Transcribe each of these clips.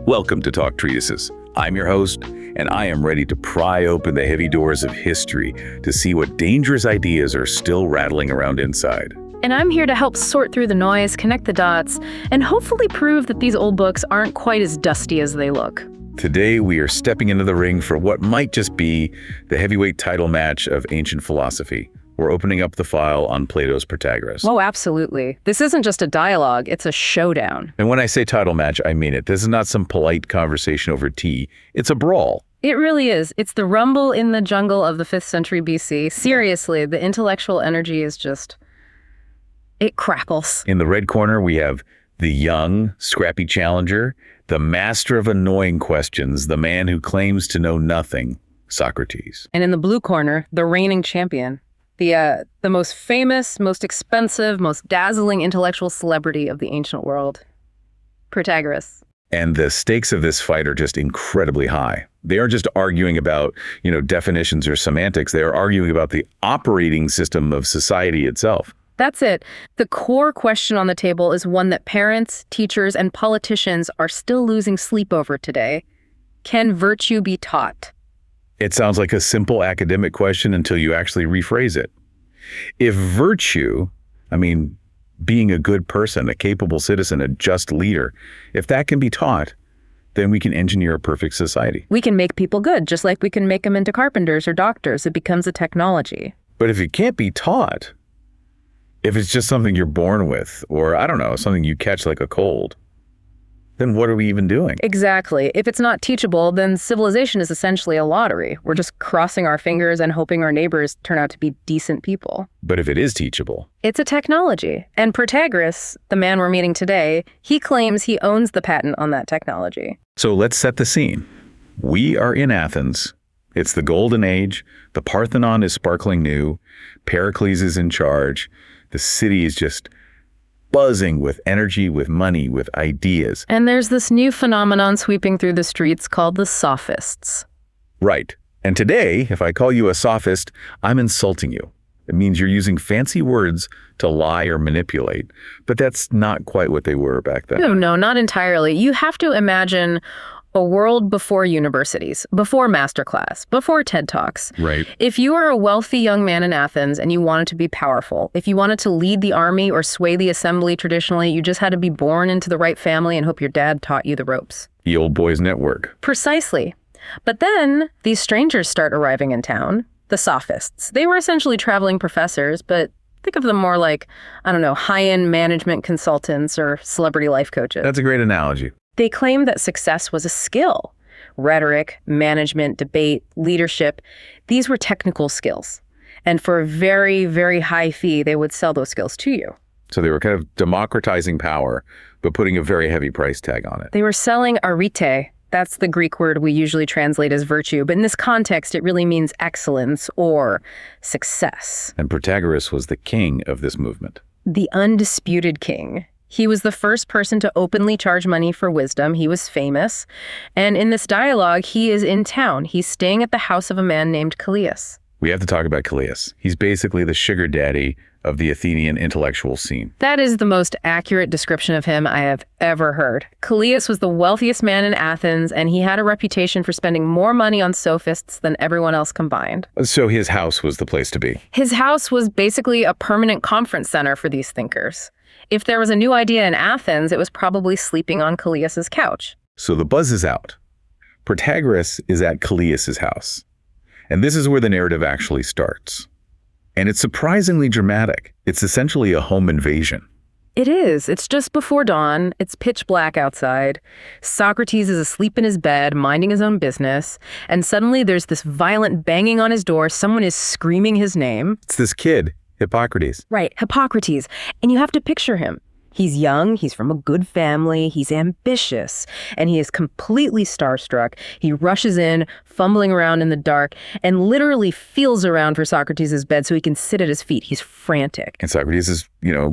Welcome to Talk Treatises. I'm your host, and I am ready to pry open the heavy doors of history to see what dangerous ideas are still rattling around inside. And I'm here to help sort through the noise, connect the dots, and hopefully prove that these old books aren't quite as dusty as they look. Today, we are stepping into the ring for what might just be the heavyweight title match of ancient philosophy. We're opening up the file on Plato's Protagoras. Oh, absolutely. This isn't just a dialogue, it's a showdown. And when I say title match, I mean it. This is not some polite conversation over tea. It's a brawl. It really is. It's the rumble in the jungle of the 5th century BC. Seriously, the intellectual energy is just... it crackles. In the red corner, we have the young, scrappy challenger, the master of annoying questions, the man who claims to know nothing, Socrates. And in the blue corner, the reigning champion. The most famous, most expensive, most dazzling intellectual celebrity of the ancient world, Protagoras. And the stakes of this fight are just incredibly high. They aren't just arguing about, definitions or semantics. They are arguing about the operating system of society itself. That's it. The core question on the table is one that parents, teachers, and politicians are still losing sleep over today. Can virtue be taught? It sounds like a simple academic question until you actually rephrase it. If virtue, being a good person, a capable citizen, a just leader, if that can be taught, then we can engineer a perfect society. We can make people good, just like we can make them into carpenters or doctors. It becomes a technology. But if it can't be taught, if it's just something you're born with, or something you catch like a cold, then what are we even doing? Exactly. If it's not teachable, then civilization is essentially a lottery. We're just crossing our fingers and hoping our neighbors turn out to be decent people. But if it is teachable? It's a technology. And Protagoras, the man we're meeting today, he claims he owns the patent on that technology. So let's set the scene. We are in Athens. It's the golden age. The Parthenon is sparkling new. Pericles is in charge. The city is just buzzing with energy, with money, with ideas. And there's this new phenomenon sweeping through the streets called the sophists. Right. And today, if I call you a sophist, I'm insulting you. It means you're using fancy words to lie or manipulate. But that's not quite what they were back then. No, not entirely. You have to imagine a world before universities, before masterclass, before TED Talks. Right. If you were a wealthy young man in Athens and you wanted to be powerful, if you wanted to lead the army or sway the assembly traditionally, you just had to be born into the right family and hope your dad taught you the ropes. The old boys network. Precisely. But then these strangers start arriving in town, the sophists. They were essentially traveling professors, but think of them more like, high-end management consultants or celebrity life coaches. That's a great analogy. They claimed that success was a skill. Rhetoric, management, debate, leadership, these were technical skills. And for a very, very high fee, they would sell those skills to you. So they were kind of democratizing power, but putting a very heavy price tag on it. They were selling arete. That's the Greek word we usually translate as virtue. But in this context, it really means excellence or success. And Protagoras was the king of this movement. The undisputed king. He was the first person to openly charge money for wisdom. He was famous. And in this dialogue, he is in town. He's staying at the house of a man named Callias. We have to talk about Callias. He's basically the sugar daddy of the Athenian intellectual scene. That is the most accurate description of him I have ever heard. Callias was the wealthiest man in Athens, and he had a reputation for spending more money on sophists than everyone else combined. So his house was the place to be. His house was basically a permanent conference center for these thinkers. If there was a new idea in Athens, it was probably sleeping on Callias's couch. So the buzz is out. Protagoras is at Callias's house. And this is where the narrative actually starts. And it's surprisingly dramatic. It's essentially a home invasion. It is. It's just before dawn. It's pitch black outside. Socrates is asleep in his bed, minding his own business. And suddenly there's this violent banging on his door. Someone is screaming his name. It's this kid, Hippocrates. Right, Hippocrates. And you have to picture him. He's young, he's from a good family, he's ambitious, and he is completely starstruck. He rushes in, fumbling around in the dark, and literally feels around for Socrates' bed so he can sit at his feet. He's frantic. And Socrates is,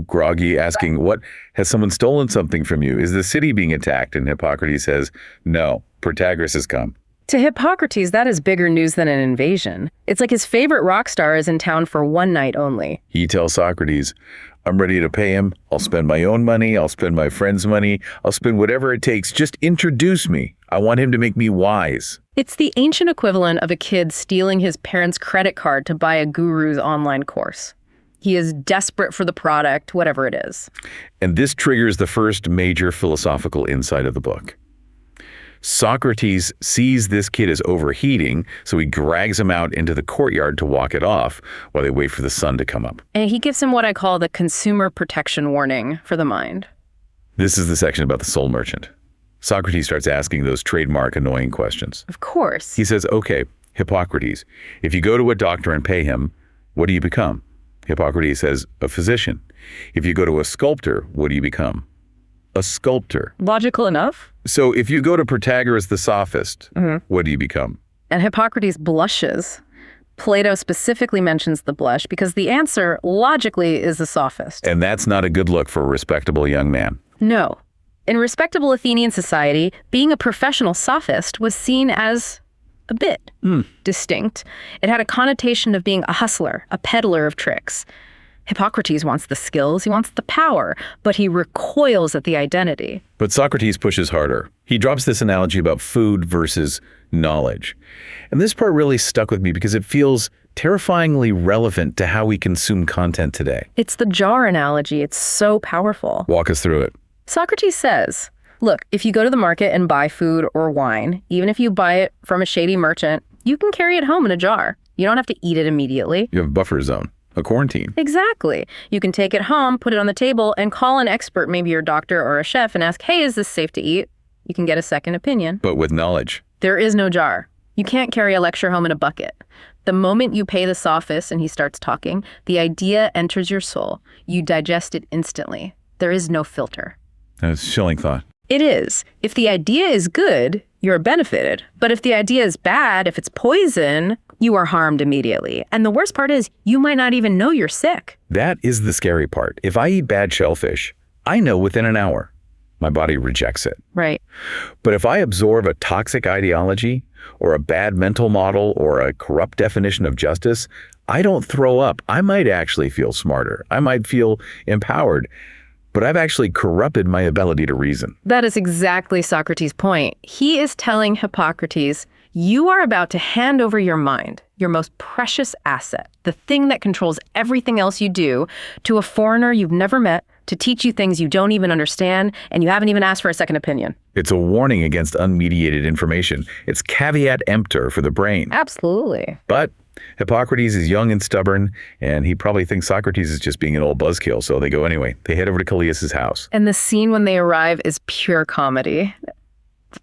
groggy, asking, "What? Has someone stolen something from you? Is the city being attacked?" And Hippocrates says, "No, Protagoras has come." To Hippocrates, that is bigger news than an invasion. It's like his favorite rock star is in town for one night only. He tells Socrates, I'm ready to pay him. I'll spend my own money. I'll spend my friend's money. I'll spend whatever it takes. Just introduce me. I want him to make me wise. It's the ancient equivalent of a kid stealing his parents' credit card to buy a guru's online course. He is desperate for the product, whatever it is. And this triggers the first major philosophical insight of the book. Socrates sees this kid as overheating, so he drags him out into the courtyard to walk it off while they wait for the sun to come up. And he gives him what I call the consumer protection warning for the mind. This is the section about the soul merchant. Socrates starts asking those trademark annoying questions. Of course. He says, okay, Hippocrates, if you go to a doctor and pay him, what do you become? Hippocrates says, a physician. If you go to a sculptor, what do you become? A sculptor. Logical enough? So if you go to Protagoras the sophist, what do you become? And Hippocrates blushes. Plato specifically mentions the blush because the answer, logically, is the sophist. And that's not a good look for a respectable young man. No. In respectable Athenian society, being a professional sophist was seen as a bit distinct. It had a connotation of being a hustler, a peddler of tricks. Hippocrates wants the skills, he wants the power, but he recoils at the identity. But Socrates pushes harder. He drops this analogy about food versus knowledge. And this part really stuck with me because it feels terrifyingly relevant to how we consume content today. It's the jar analogy. It's so powerful. Walk us through it. Socrates says, look, if you go to the market and buy food or wine, even if you buy it from a shady merchant, you can carry it home in a jar. You don't have to eat it immediately. You have a buffer zone. A quarantine. Exactly. You can take it home, put it on the table, and call an expert, maybe your doctor or a chef, and ask, hey, is this safe to eat? You can get a second opinion. But with knowledge. There is no jar. You can't carry a lecture home in a bucket. The moment you pay the sophist and he starts talking, the idea enters your soul. You digest it instantly. There is no filter. That's a chilling thought. It is. If the idea is good, you're benefited. But if the idea is bad, if it's poison, you are harmed immediately. And the worst part is, you might not even know you're sick. That is the scary part. If I eat bad shellfish, I know within an hour. My body rejects it. Right. But if I absorb a toxic ideology or a bad mental model or a corrupt definition of justice, I don't throw up. I might actually feel smarter. I might feel empowered. But I've actually corrupted my ability to reason. That is exactly Socrates' point. He is telling Hippocrates, you are about to hand over your mind, your most precious asset, the thing that controls everything else you do, to a foreigner you've never met, to teach you things you don't even understand, and you haven't even asked for a second opinion. It's a warning against unmediated information. It's caveat emptor for the brain. Absolutely. But Hippocrates is young and stubborn, and he probably thinks Socrates is just being an old buzzkill, so they go anyway. They head over to Callias's house. And the scene when they arrive is pure comedy.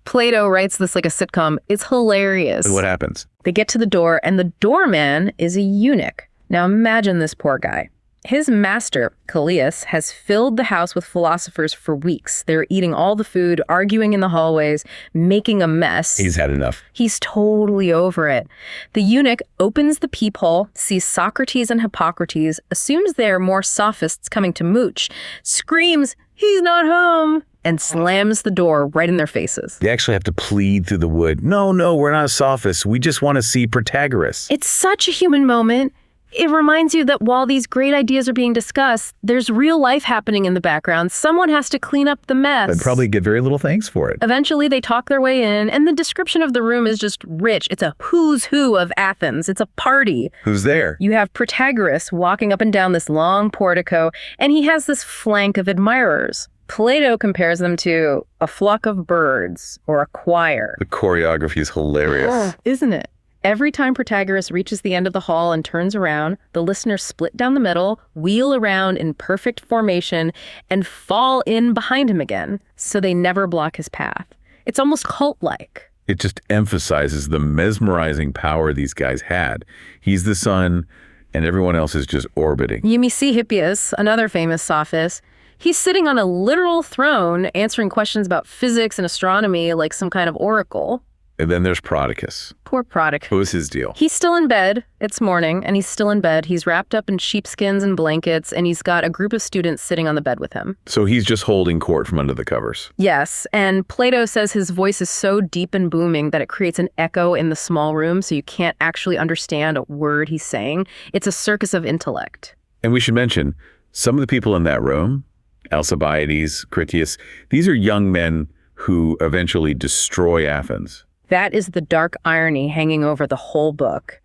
Plato writes this like a sitcom. It's hilarious. What happens? They get to the door, and the doorman is a eunuch. Now imagine this poor guy. His master, Callias, has filled the house with philosophers for weeks. They're eating all the food, arguing in the hallways, making a mess. He's had enough. He's totally over it. The eunuch opens the peephole, sees Socrates and Hippocrates, assumes they're more sophists coming to mooch, screams, he's not home, and slams the door right in their faces. They actually have to plead through the wood. No, we're not sophists. We just want to see Protagoras. It's such a human moment. It reminds you that while these great ideas are being discussed, there's real life happening in the background. Someone has to clean up the mess. And probably get very little thanks for it. Eventually, they talk their way in, and the description of the room is just rich. It's a who's who of Athens. It's a party. Who's there? You have Protagoras walking up and down this long portico, and he has this flank of admirers. Plato compares them to a flock of birds or a choir. The choreography is hilarious. Isn't it? Every time Protagoras reaches the end of the hall and turns around, the listeners split down the middle, wheel around in perfect formation, and fall in behind him again, so they never block his path. It's almost cult-like. It just emphasizes the mesmerizing power these guys had. He's the sun, and everyone else is just orbiting. You may see Hippias, another famous sophist. He's sitting on a literal throne answering questions about physics and astronomy like some kind of oracle. And then there's Prodicus. Poor Prodicus. What was his deal? He's still in bed. It's morning, and he's still in bed. He's wrapped up in sheepskins and blankets, and he's got a group of students sitting on the bed with him. So he's just holding court from under the covers. Yes, and Plato says his voice is so deep and booming that it creates an echo in the small room, so you can't actually understand a word he's saying. It's a circus of intellect. And we should mention, some of the people in that room, Alcibiades, Critias, these are young men who eventually destroy Athens. That is the dark irony hanging over the whole book.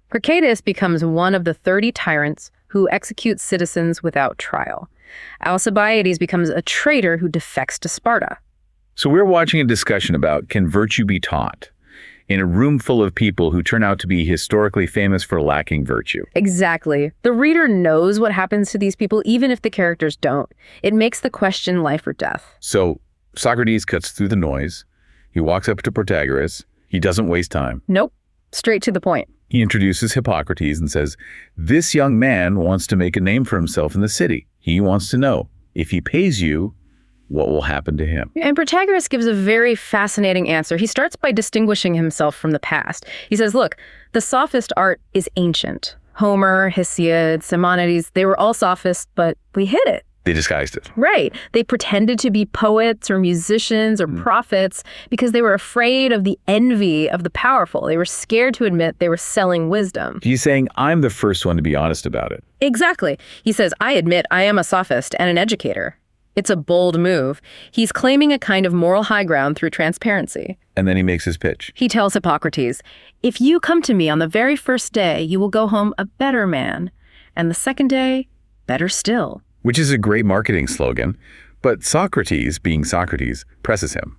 Prometheus becomes one of the 30 tyrants who execute citizens without trial. Alcibiades becomes a traitor who defects to Sparta. So we're watching a discussion about, can virtue be taught, in a room full of people who turn out to be historically famous for lacking virtue. Exactly. The reader knows what happens to these people, even if the characters don't. It makes the question life or death. So Socrates cuts through the noise. He walks up to Protagoras. He doesn't waste time. Nope. Straight to the point. He introduces Hippocrates and says, this young man wants to make a name for himself in the city. He wants to know, if he pays you, what will happen to him? And Protagoras gives a very fascinating answer. He starts by distinguishing himself from the past. He says, look, the sophist art is ancient. Homer, Hesiod, Simonides, they were all sophists, but we hid it. They disguised it. Right. They pretended to be poets or musicians or prophets because they were afraid of the envy of the powerful. They were scared to admit they were selling wisdom. He's saying, I'm the first one to be honest about it. Exactly. He says, I admit I am a sophist and an educator. It's a bold move. He's claiming a kind of moral high ground through transparency. And then he makes his pitch. He tells Hippocrates, if you come to me on the very first day, you will go home a better man. And the second day, better still. Which is a great marketing slogan. But Socrates, being Socrates, presses him.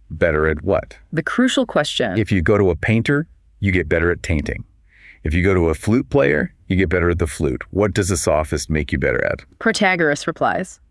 Better at what? The crucial question. If you go to a painter, you get better at tainting. If you go to a flute player, you get better at the flute. What does a sophist make you better at? Protagoras replies,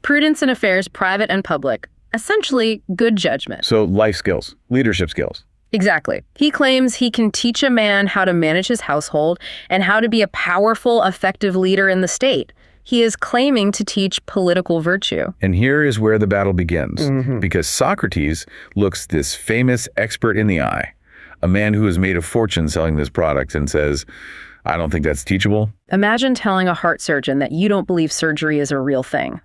prudence in affairs private and public. Essentially, good judgment. So life skills, leadership skills. Exactly. He claims he can teach a man how to manage his household and how to be a powerful, effective leader in the state. He is claiming to teach political virtue. And here is where the battle begins. Because Socrates looks this famous expert in the eye, a man who has made a fortune selling this product, and says, I don't think that's teachable. Imagine telling a heart surgeon that you don't believe surgery is a real thing.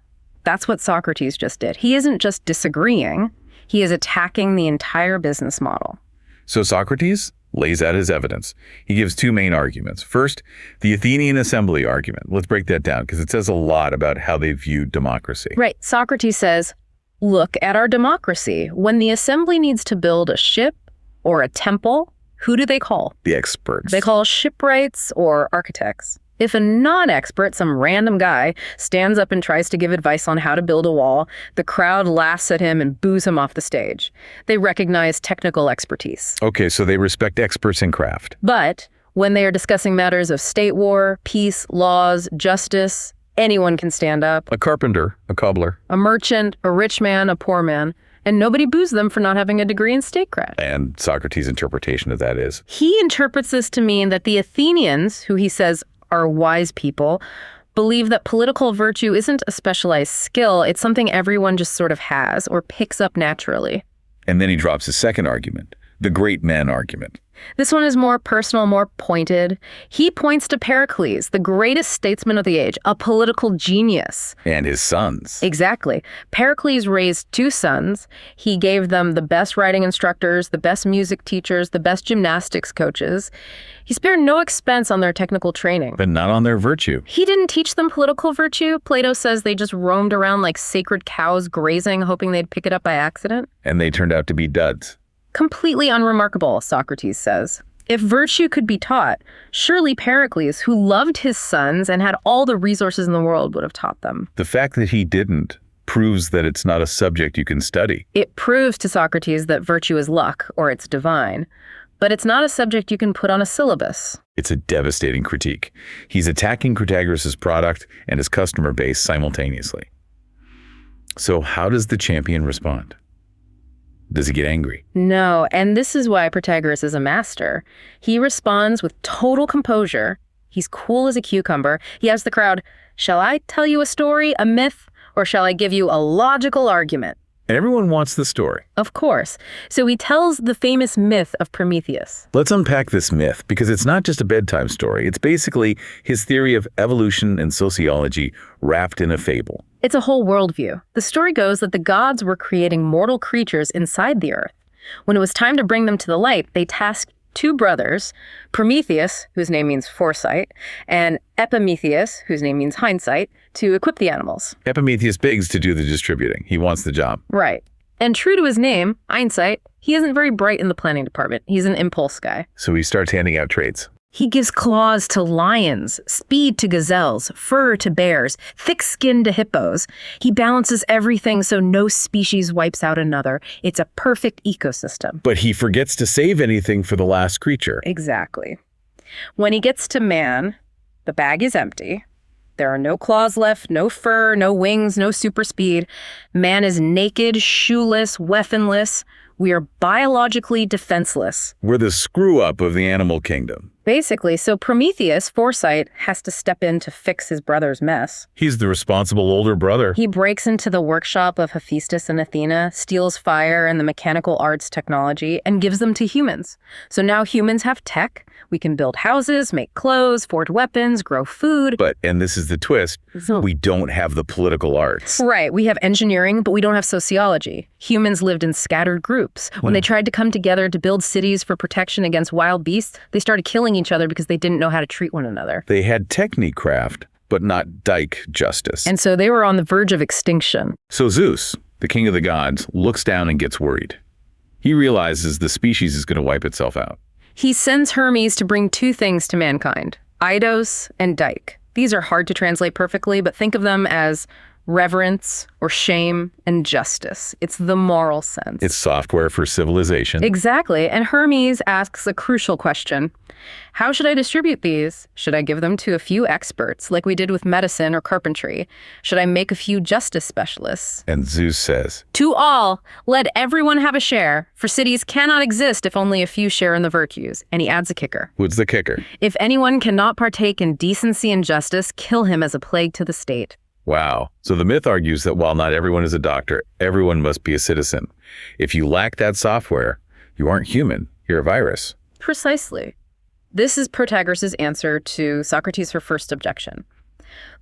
That's what Socrates just did. He isn't just disagreeing, he is attacking the entire business model. So Socrates lays out his evidence. He gives two main arguments. First, the Athenian assembly argument. Let's break that down because it says a lot about how they view democracy. Right. Socrates says, look at our democracy. When the assembly needs to build a ship or a temple, who do they call? The experts. They call shipwrights or architects. If a non-expert, some random guy, stands up and tries to give advice on how to build a wall, the crowd laughs at him and boos him off the stage. They recognize technical expertise. Okay, so they respect experts in craft. But when they are discussing matters of state war, peace, laws, justice, anyone can stand up. A carpenter, a cobbler. A merchant, a rich man, a poor man. And nobody boos them for not having a degree in statecraft. And Socrates' interpretation of that is? He interprets this to mean that the Athenians, who he says are wise people, believe that political virtue isn't a specialized skill. It's something everyone just sort of has or picks up naturally. And then he drops his second argument, the great men argument. This one is more personal, more pointed. He points to Pericles, the greatest statesman of the age, a political genius. And his sons. Exactly. Pericles raised two sons. He gave them the best writing instructors, the best music teachers, the best gymnastics coaches. He spared no expense on their technical training. But not on their virtue. He didn't teach them political virtue. Plato says they just roamed around like sacred cows grazing, hoping they'd pick it up by accident. And they turned out to be duds. Completely unremarkable, Socrates says. If virtue could be taught, surely Pericles, who loved his sons and had all the resources in the world, would have taught them. The fact that he didn't proves that it's not a subject you can study. It proves to Socrates that virtue is luck, or it's divine. But it's not a subject you can put on a syllabus. It's a devastating critique. He's attacking Protagoras' product and his customer base simultaneously. So how does the champion respond? Does he get angry? No, and this is why Protagoras is a master. He responds with total composure. He's cool as a cucumber. He asks the crowd, shall I tell you a story, a myth, or shall I give you a logical argument? And everyone wants the story. Of course. So he tells the famous myth of Prometheus. Let's unpack this myth, because it's not just a bedtime story. It's basically his theory of evolution and sociology wrapped in a fable. It's a whole worldview. The story goes that the gods were creating mortal creatures inside the earth. When it was time to bring them to the light, they tasked two brothers, Prometheus, whose name means foresight, and Epimetheus, whose name means hindsight, to equip the animals. Epimetheus begs to do the distributing. He wants the job. Right. And true to his name, hindsight, he isn't very bright in the planning department. He's an impulse guy. So he starts handing out traits. He gives claws to lions, speed to gazelles, fur to bears, thick skin to hippos. He balances everything so no species wipes out another. It's a perfect ecosystem. But he forgets to save anything for the last creature. Exactly. When he gets to man, the bag is empty. There are no claws left, no fur, no wings, no super speed. Man is naked, shoeless, weaponless. We are biologically defenseless. We're the screw-up of the animal kingdom. Basically, so Prometheus, foresight, has to step in to fix his brother's mess. He's the responsible older brother. He breaks into the workshop of Hephaestus and Athena, steals fire and the mechanical arts technology, and gives them to humans. So now humans have tech. We can build houses, make clothes, forge weapons, grow food. But, and this is the twist, we don't have the political arts. Right, we have engineering, but we don't have sociology. Humans lived in scattered groups. When they tried to come together to build cities for protection against wild beasts, they started killing each other because they didn't know how to treat one another. They had technicraft, but not dike justice. And so they were on the verge of extinction. So Zeus, the king of the gods, looks down and gets worried. He realizes the species is going to wipe itself out. He sends Hermes to bring two things to mankind, eidos and dike. These are hard to translate perfectly, but think of them as reverence or shame and justice. It's the moral sense. It's software for civilization. Exactly. And Hermes asks a crucial question. How should I distribute these? Should I give them to a few experts, like we did with medicine or carpentry? Should I make a few justice specialists? And Zeus says, To all, let everyone have a share, for cities cannot exist if only a few share in the virtues. And he adds a kicker. what's the kicker? If anyone cannot partake in decency and justice, kill him as a plague to the state. Wow. So the myth argues that while not everyone is a doctor, everyone must be a citizen. If you lack that software, you aren't human. You're a virus. Precisely. This is Protagoras' answer to Socrates' first objection.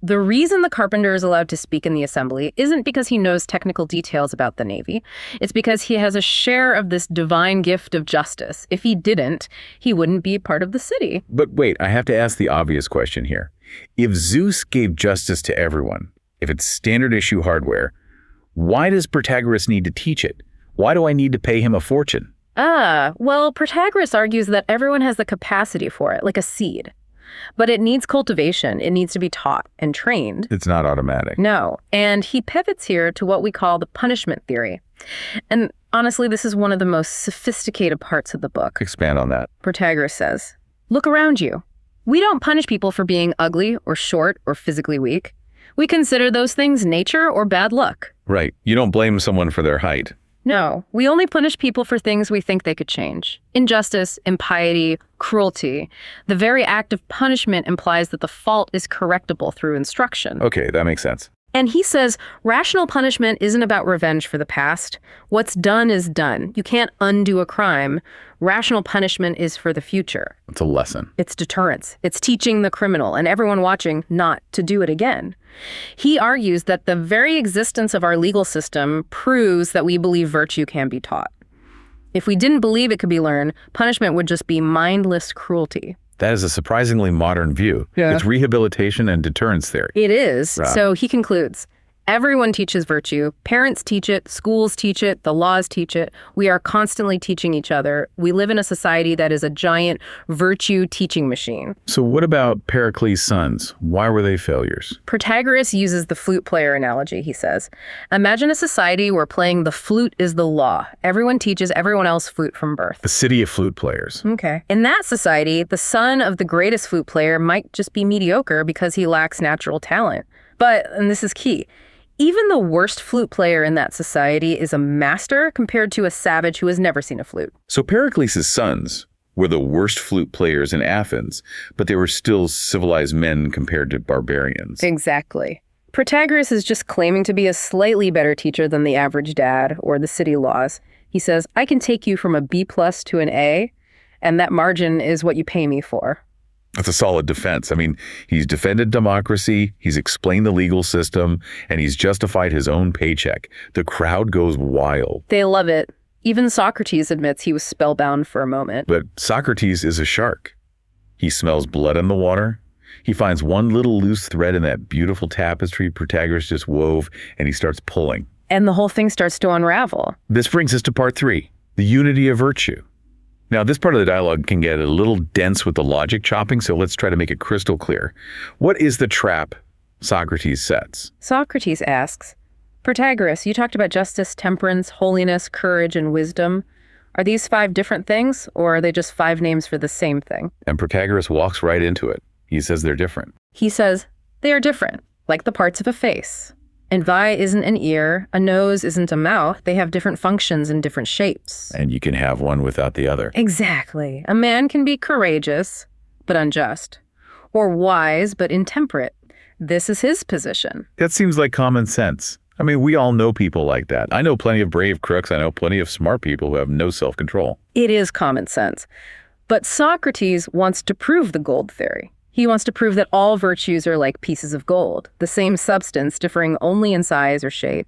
The reason the carpenter is allowed to speak in the assembly isn't because he knows technical details about the Navy. It's because he has a share of this divine gift of justice. If he didn't, he wouldn't be part of the city. But wait, I have to ask the obvious question here. If Zeus gave justice to everyone, if it's standard issue hardware, why does Protagoras need to teach it? Why do I need to pay him a fortune? Well, Protagoras argues that everyone has the capacity for it, like a seed. But it needs cultivation. It needs to be taught and trained. It's not automatic. No. And he pivots here to what we call the punishment theory. And honestly, this is one of the most sophisticated parts of the book. Expand on that. Protagoras says, look around you. We don't punish people for being ugly or short or physically weak. We consider those things nature or bad luck. Right. You don't blame someone for their height. No, we only punish people for things we think they could change. Injustice, impiety, cruelty. The very act of punishment implies that the fault is correctable through instruction. Okay, that makes sense. And he says rational punishment isn't about revenge for the past. What's done is done. You can't undo a crime. Rational punishment is for the future. It's a lesson. It's deterrence. It's teaching the criminal and everyone watching not to do it again. He argues that the very existence of our legal system proves that we believe virtue can be taught. If we didn't believe it could be learned, punishment would just be mindless cruelty. That is a surprisingly modern view. Yeah. It's rehabilitation and deterrence theory. It is. Right. So he concludes, everyone teaches virtue. Parents teach it. Schools teach it. The laws teach it. We are constantly teaching each other. We live in a society that is a giant virtue teaching machine. So what about Pericles' sons? Why were they failures? Protagoras uses the flute player analogy, he says. Imagine a society where playing the flute is the law. Everyone teaches everyone else flute from birth. The city of flute players. Okay. In that society, the son of the greatest flute player might just be mediocre because he lacks natural talent. But, and this is key, even the worst flute player in that society is a master compared to a savage who has never seen a flute. So Pericles' sons were the worst flute players in Athens, but they were still civilized men compared to barbarians. Exactly. Protagoras is just claiming to be a slightly better teacher than the average dad or the city laws. He says, I can take you from a B+ to an A, and that margin is what you pay me for. That's a solid defense. I mean, he's defended democracy, he's explained the legal system, and he's justified his own paycheck. The crowd goes wild. They love it. Even Socrates admits he was spellbound for a moment. But Socrates is a shark. He smells blood in the water. He finds one little loose thread in that beautiful tapestry Protagoras just wove, and he starts pulling. And the whole thing starts to unravel. This brings us to part 3, the unity of virtue. Now, this part of the dialogue can get a little dense with the logic chopping, so let's try to make it crystal clear. What is the trap Socrates sets? Socrates asks, Protagoras, you talked about justice, temperance, holiness, courage, and wisdom. Are these 5 different things, or are they just 5 names for the same thing? And Protagoras walks right into it. He says they're different. He says, they are different, like the parts of a face. An eye isn't an ear, a nose isn't a mouth. They have different functions and different shapes. And you can have one without the other. Exactly. A man can be courageous, but unjust, or wise, but intemperate. This is his position. That seems like common sense. I mean, we all know people like that. I know plenty of brave crooks. I know plenty of smart people who have no self-control. It is common sense. But Socrates wants to prove the gold theory. He wants to prove that all virtues are like pieces of gold, the same substance differing only in size or shape.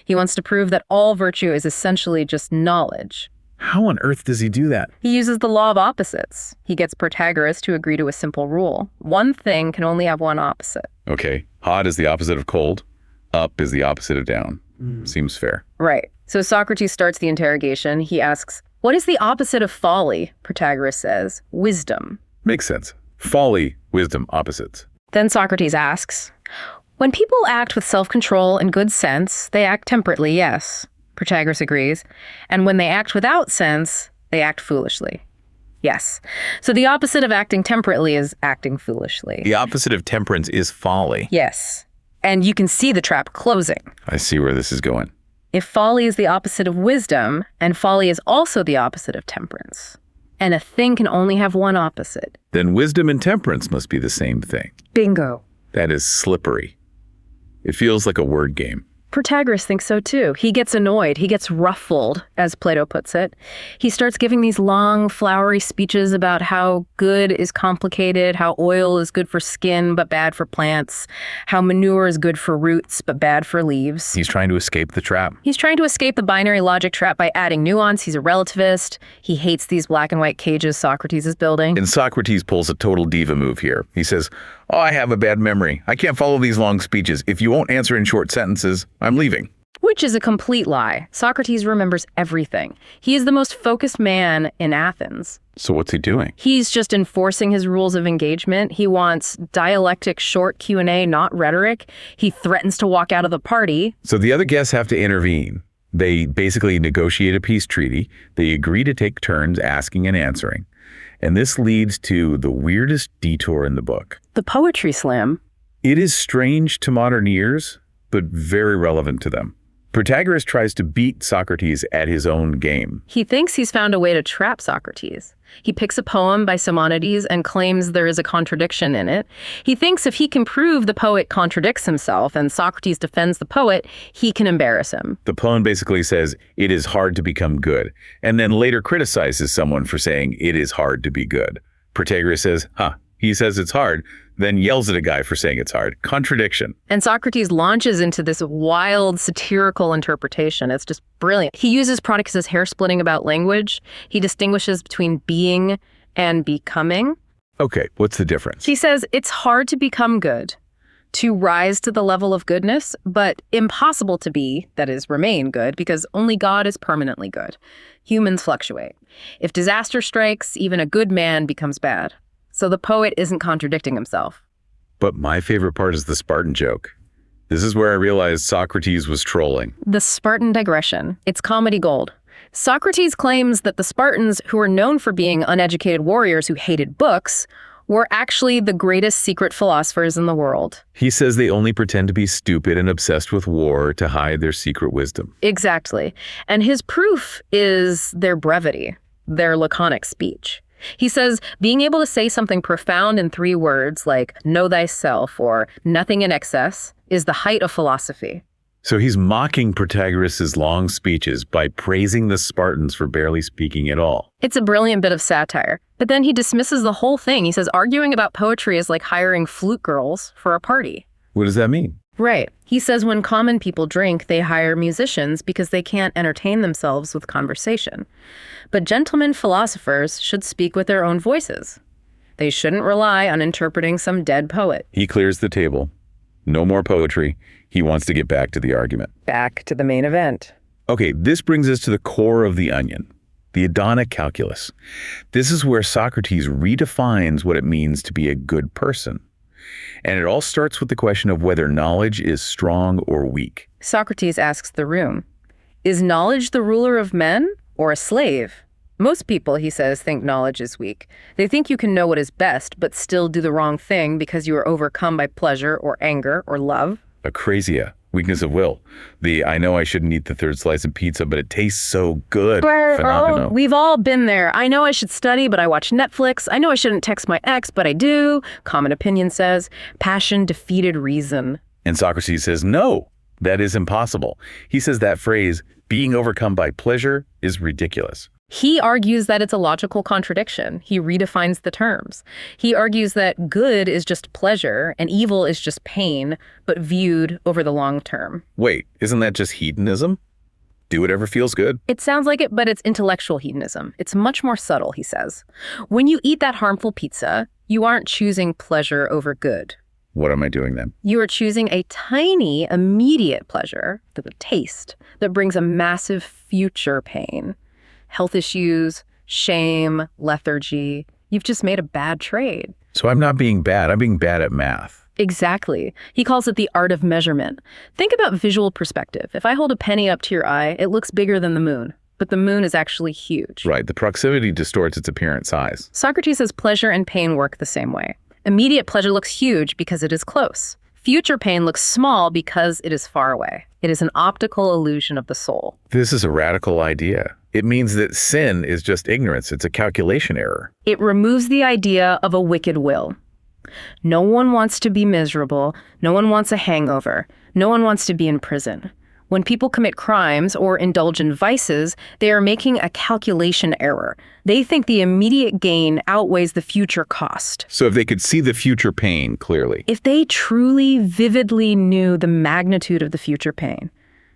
He wants to prove that all virtue is essentially just knowledge. How on earth does he do that? He uses the law of opposites. He gets Protagoras to agree to a simple rule. One thing can only have one opposite. Okay, hot is the opposite of cold. Up is the opposite of down. Seems fair. Right. So Socrates starts the interrogation. He asks, what is the opposite of folly? Protagoras says, wisdom. Makes sense. Folly, wisdom, opposites. Then Socrates asks, when people act with self-control and good sense, they act temperately, yes. Protagoras agrees. And when they act without sense, they act foolishly. Yes. So the opposite of acting temperately is acting foolishly. The opposite of temperance is folly. Yes. And you can see the trap closing. I see where this is going. If folly is the opposite of wisdom, and folly is also the opposite of temperance, and a thing can only have one opposite, then wisdom and temperance must be the same thing. Bingo. That is slippery. It feels like a word game. Protagoras thinks so too. He gets annoyed. He gets ruffled, as Plato puts it. He starts giving these long, flowery speeches about how good is complicated, how oil is good for skin but bad for plants, how manure is good for roots but bad for leaves. He's trying to escape the trap. He's trying to escape the binary logic trap by adding nuance. He's a relativist. He hates these black and white cages Socrates is building. And Socrates pulls a total diva move here. He says, oh, I have a bad memory. I can't follow these long speeches. If you won't answer in short sentences, I'm leaving. Which is a complete lie. Socrates remembers everything. He is the most focused man in Athens. So what's he doing? He's just enforcing his rules of engagement. He wants dialectic short Q&A, not rhetoric. He threatens to walk out of the party. So the other guests have to intervene. They basically negotiate a peace treaty. They agree to take turns asking and answering. And this leads to the weirdest detour in the book. The poetry slam. It is strange to modern ears, but very relevant to them. Protagoras tries to beat Socrates at his own game. He thinks he's found a way to trap Socrates. He picks a poem by Simonides and claims there is a contradiction in it. He thinks if he can prove the poet contradicts himself and Socrates defends the poet, he can embarrass him. The poem basically says, it is hard to become good, and then later criticizes someone for saying it is hard to be good. Protagoras says, he says it's hard, then yells at a guy for saying it's hard. Contradiction. And Socrates launches into this wild satirical interpretation. It's just brilliant. He uses Protagoras' hair-splitting about language. He distinguishes between being and becoming. Okay, what's the difference? He says it's hard to become good, to rise to the level of goodness, but impossible to be, that is, remain good, because only God is permanently good. Humans fluctuate. If disaster strikes, even a good man becomes bad. So the poet isn't contradicting himself. But my favorite part is the Spartan joke. This is where I realized Socrates was trolling. The Spartan digression. It's comedy gold. Socrates claims that the Spartans, who were known for being uneducated warriors who hated books, were actually the greatest secret philosophers in the world. He says they only pretend to be stupid and obsessed with war to hide their secret wisdom. Exactly. And his proof is their brevity, their laconic speech. He says being able to say something profound in 3 words like know thyself or nothing in excess is the height of philosophy. So he's mocking Protagoras' long speeches by praising the Spartans for barely speaking at all. It's a brilliant bit of satire. But then he dismisses the whole thing. He says arguing about poetry is like hiring flute girls for a party. What does that mean? Right. He says when common people drink, they hire musicians because they can't entertain themselves with conversation. But gentlemen philosophers should speak with their own voices. They shouldn't rely on interpreting some dead poet. He clears the table. No more poetry. He wants to get back to the argument. Back to the main event. Okay, this brings us to the core of the onion, the Hedonic calculus. This is where Socrates redefines what it means to be a good person. And it all starts with the question of whether knowledge is strong or weak. Socrates asks the room, is knowledge the ruler of men or a slave? Most people, he says, think knowledge is weak. They think you can know what is best, but still do the wrong thing because you are overcome by pleasure or anger or love. Acrasia, weakness of will. The I know I shouldn't eat the 3rd slice of pizza, but it tastes so good phenomenon. We've all been there. I know I should study, but I watch Netflix. I know I shouldn't text my ex, but I do. Common opinion says, passion defeated reason. And Socrates says, no, that is impossible. He says that phrase, being overcome by pleasure, is ridiculous. He argues that it's a logical contradiction. He redefines the terms. He argues that good is just pleasure and evil is just pain, but viewed over the long term. Wait, isn't that just hedonism? Do whatever feels good? It sounds like it, but it's intellectual hedonism. It's much more subtle, he says. When you eat that harmful pizza, you aren't choosing pleasure over good. What am I doing then? You are choosing a tiny, immediate pleasure, the taste, that brings a massive future pain. Health issues, shame, lethargy. You've just made a bad trade. So I'm not being bad. I'm being bad at math. Exactly. He calls it the art of measurement. Think about visual perspective. If I hold a penny up to your eye, it looks bigger than the moon. But the moon is actually huge. Right. The proximity distorts its apparent size. Socrates says pleasure and pain work the same way. Immediate pleasure looks huge because it is close. Future pain looks small because it is far away. It is an optical illusion of the soul. This is a radical idea. It means that sin is just ignorance. It's a calculation error. It removes the idea of a wicked will. No one wants to be miserable. No one wants a hangover. No one wants to be in prison. When people commit crimes or indulge in vices, they are making a calculation error. They think the immediate gain outweighs the future cost. So if they could see the future pain clearly. If they truly, vividly knew the magnitude of the future pain,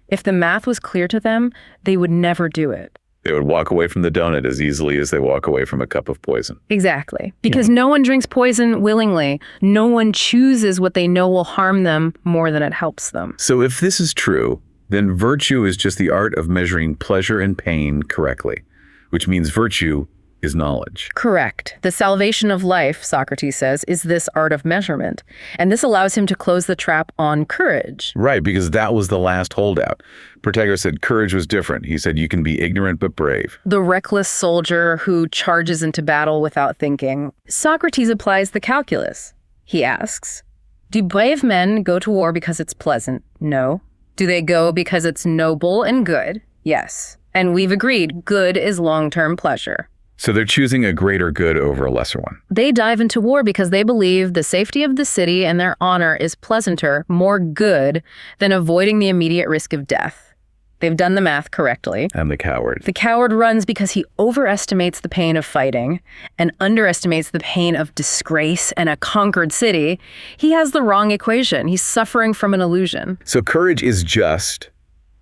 if the math was clear to them, they would never do it. They would walk away from the donut as easily as they walk away from a cup of poison. Exactly. Because no one drinks poison willingly. No one chooses what they know will harm them more than it helps them. So if this is true, then virtue is just the art of measuring pleasure and pain correctly, which means virtue is knowledge. Correct. The salvation of life, Socrates says, is this art of measurement. And this allows him to close the trap on courage. Right, because that was the last holdout. Protagoras said courage was different. He said you can be ignorant but brave. The reckless soldier who charges into battle without thinking. Socrates applies the calculus. He asks, do brave men go to war because it's pleasant? No. Do they go because it's noble and good? Yes. And we've agreed good is long-term pleasure. So they're choosing a greater good over a lesser one. They dive into war because they believe the safety of the city and their honor is pleasanter, more good, than avoiding the immediate risk of death. They've done the math correctly. I'm the coward. The coward runs because he overestimates the pain of fighting and underestimates the pain of disgrace and a conquered city. He has the wrong equation. He's suffering from an illusion. So courage is just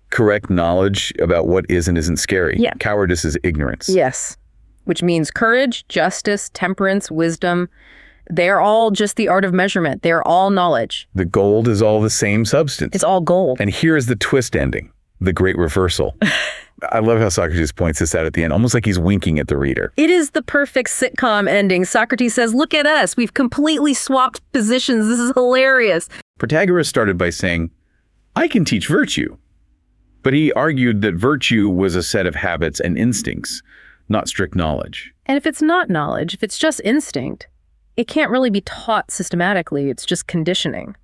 correct knowledge about what is and isn't scary. Yeah. Cowardice is ignorance. Yes. Which means courage, justice, temperance, wisdom. They're all just the art of measurement. They're all knowledge. The gold is all the same substance. It's all gold. And here is the twist ending. The great reversal. I love how Socrates points this out at the end, almost like he's winking at the reader. It is the perfect sitcom ending. Socrates says, look at us. We've completely swapped positions. This is hilarious. Protagoras started by saying, I can teach virtue. But he argued that virtue was a set of habits and instincts, not strict knowledge. And if it's not knowledge, if it's just instinct, it can't really be taught systematically. It's just conditioning.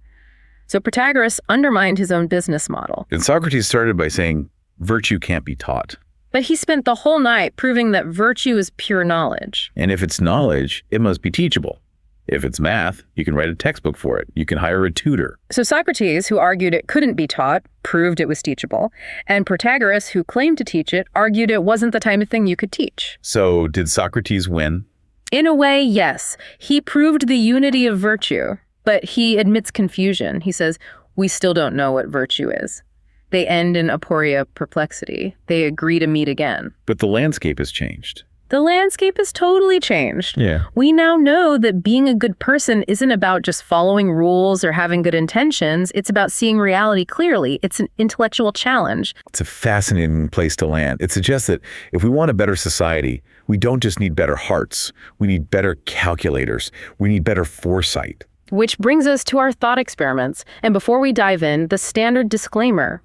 So Protagoras undermined his own business model. And Socrates started by saying, virtue can't be taught. But he spent the whole night proving that virtue is pure knowledge. And if it's knowledge, it must be teachable. If it's math, you can write a textbook for it. You can hire a tutor. So Socrates, who argued it couldn't be taught, proved it was teachable. And Protagoras, who claimed to teach it, argued it wasn't the type of thing you could teach. So did Socrates win? In a way, yes. He proved the unity of virtue, but he admits confusion. He says, we still don't know what virtue is. They end in aporia perplexity. They agree to meet again. But the landscape has changed. The landscape has totally changed. Yeah. We now know that being a good person isn't about just following rules or having good intentions. It's about seeing reality clearly. It's an intellectual challenge. It's a fascinating place to land. It suggests that if we want a better society, we don't just need better hearts. We need better calculators. We need better foresight. Which brings us to our thought experiments. And before we dive in, the standard disclaimer.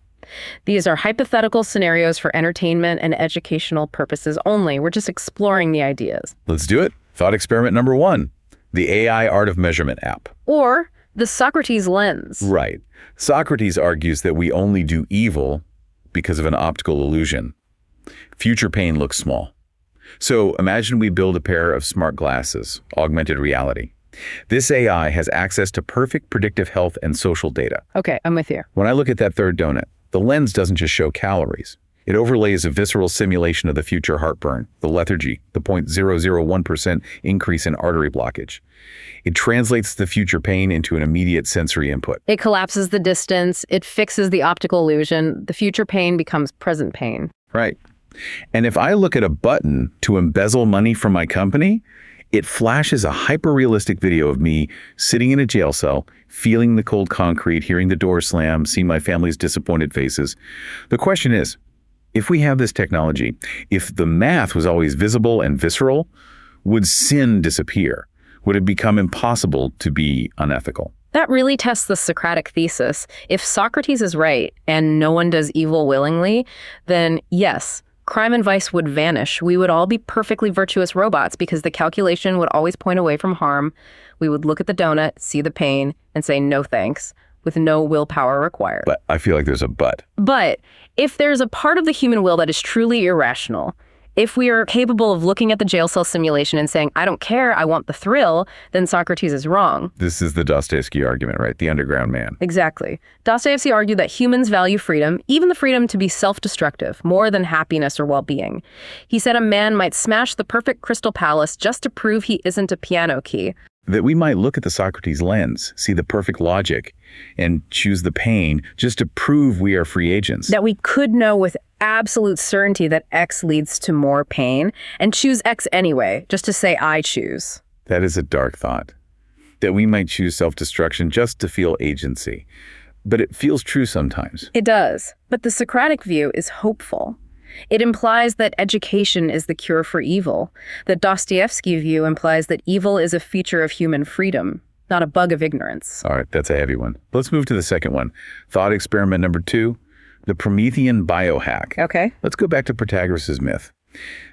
These are hypothetical scenarios for entertainment and educational purposes only. We're just exploring the ideas. Let's do it. Thought experiment number 1, the AI Art of Measurement app. Or the Socrates lens. Right. Socrates argues that we only do evil because of an optical illusion. Future pain looks small. So imagine we build a pair of smart glasses, augmented reality. This AI has access to perfect predictive health and social data. Okay, I'm with you. When I look at that third donut, the lens doesn't just show calories. It overlays a visceral simulation of the future heartburn, the lethargy, the 0.001% increase in artery blockage. It translates the future pain into an immediate sensory input. It collapses the distance. It fixes the optical illusion. The future pain becomes present pain. Right. And if I look at a button to embezzle money from my company, it flashes a hyper-realistic video of me sitting in a jail cell, feeling the cold concrete, hearing the door slam, seeing my family's disappointed faces. The question is, if we have this technology, if the math was always visible and visceral, would sin disappear? Would it become impossible to be unethical? That really tests the Socratic thesis. If Socrates is right and no one does evil willingly, then yes, crime and vice would vanish. We would all be perfectly virtuous robots because the calculation would always point away from harm. We would look at the donut, see the pain, and say no thanks, with no willpower required. But I feel like there's a but. But if there's a part of the human will that is truly irrational, if we are capable of looking at the jail cell simulation and saying, I don't care, I want the thrill, then Socrates is wrong. This is the Dostoevsky argument, right? The underground man. Exactly. Dostoevsky argued that humans value freedom, even the freedom to be self-destructive, more than happiness or well-being. He said a man might smash the perfect crystal palace just to prove he isn't a piano key. That we might look at the Socrates lens, see the perfect logic, and choose the pain just to prove we are free agents. That we could know with absolute certainty that X leads to more pain, and choose X anyway, just to say I choose. That is a dark thought. That we might choose self-destruction just to feel agency. But it feels true sometimes. It does. But the Socratic view is hopeful. It implies that education is the cure for evil. The Dostoevsky view implies that evil is a feature of human freedom, not a bug of ignorance. All right, that's a heavy one. Let's move to the second one. Thought experiment number 2, the Promethean biohack. Okay. Let's go back to Protagoras' myth.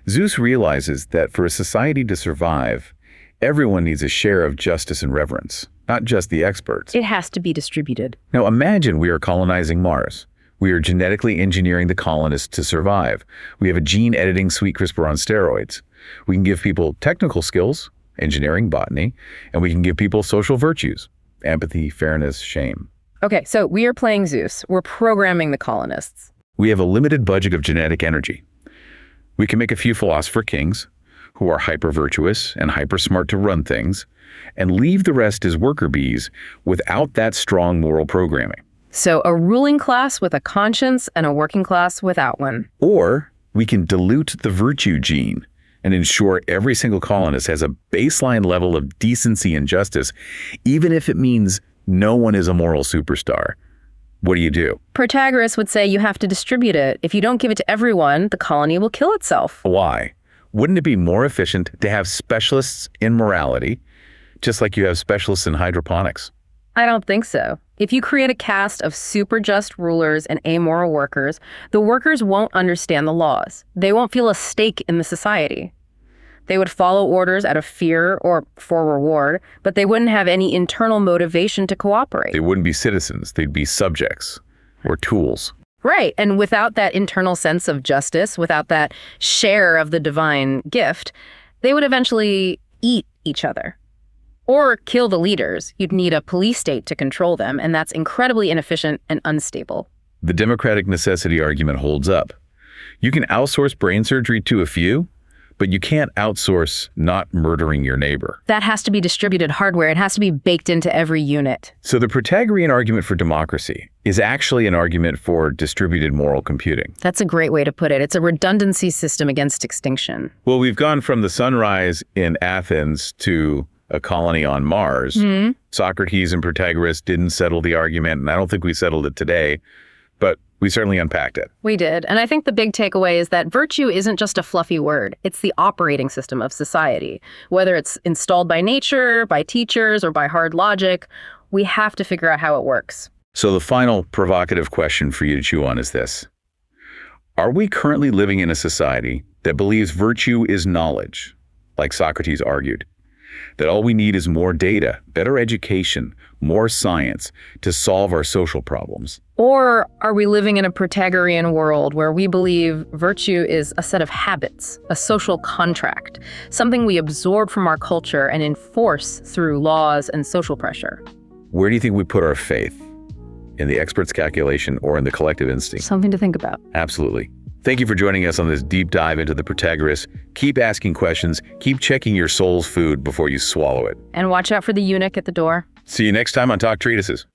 Zeus realizes that for a society to survive, everyone needs a share of justice and reverence, not just the experts. It has to be distributed. Now imagine we are colonizing Mars. We are genetically engineering the colonists to survive. We have a gene editing sweet CRISPR on steroids. We can give people technical skills, engineering, botany, and we can give people social virtues, empathy, fairness, shame. Okay, so we are playing Zeus. We're programming the colonists. We have a limited budget of genetic energy. We can make a few philosopher kings who are hyper-virtuous and hyper-smart to run things, and leave the rest as worker bees without that strong moral programming. So a ruling class with a conscience and a working class without one. Or we can dilute the virtue gene and ensure every single colonist has a baseline level of decency and justice, even if it means no one is a moral superstar. What do? Protagoras would say you have to distribute it. If you don't give it to everyone, the colony will kill itself. Why? Wouldn't it be more efficient to have specialists in morality, just like you have specialists in hydroponics? I don't think so. If you create a caste of super just rulers and amoral workers, the workers won't understand the laws. They won't feel a stake in the society. They would follow orders out of fear or for reward, but they wouldn't have any internal motivation to cooperate. They wouldn't be citizens. They'd be subjects or tools. Right. And without that internal sense of justice, without that share of the divine gift, they would eventually eat each other or kill the leaders. You'd need a police state to control them, and that's incredibly inefficient and unstable. The democratic necessity argument holds up. You can outsource brain surgery to a few, but you can't outsource not murdering your neighbor. That has to be distributed hardware. It has to be baked into every unit. So the Protagorean argument for democracy is actually an argument for distributed moral computing. That's a great way to put it. It's a redundancy system against extinction. Well, we've gone from the sunrise in Athens to a colony on Mars. Socrates and Protagoras didn't settle the argument, and I don't think we settled it today, but we certainly unpacked it. We did. And I think the big takeaway is that virtue isn't just a fluffy word. It's the operating system of society. Whether it's installed by nature, by teachers, or by hard logic, we have to figure out how it works. So the final provocative question for you to chew on is this. Are we currently living in a society that believes virtue is knowledge, like Socrates argued? That all we need is more data, better education, more science to solve our social problems? Or are we living in a Protagorean world where we believe virtue is a set of habits, a social contract, something we absorb from our culture and enforce through laws and social pressure? Where do you think we put our faith? In the expert's calculation or in the collective instinct? Something to think about. Absolutely. Thank you for joining us on this deep dive into the Protagoras. Keep asking questions. Keep checking your soul's food before you swallow it. And watch out for the eunuch at the door. See you next time on Talk Treatises.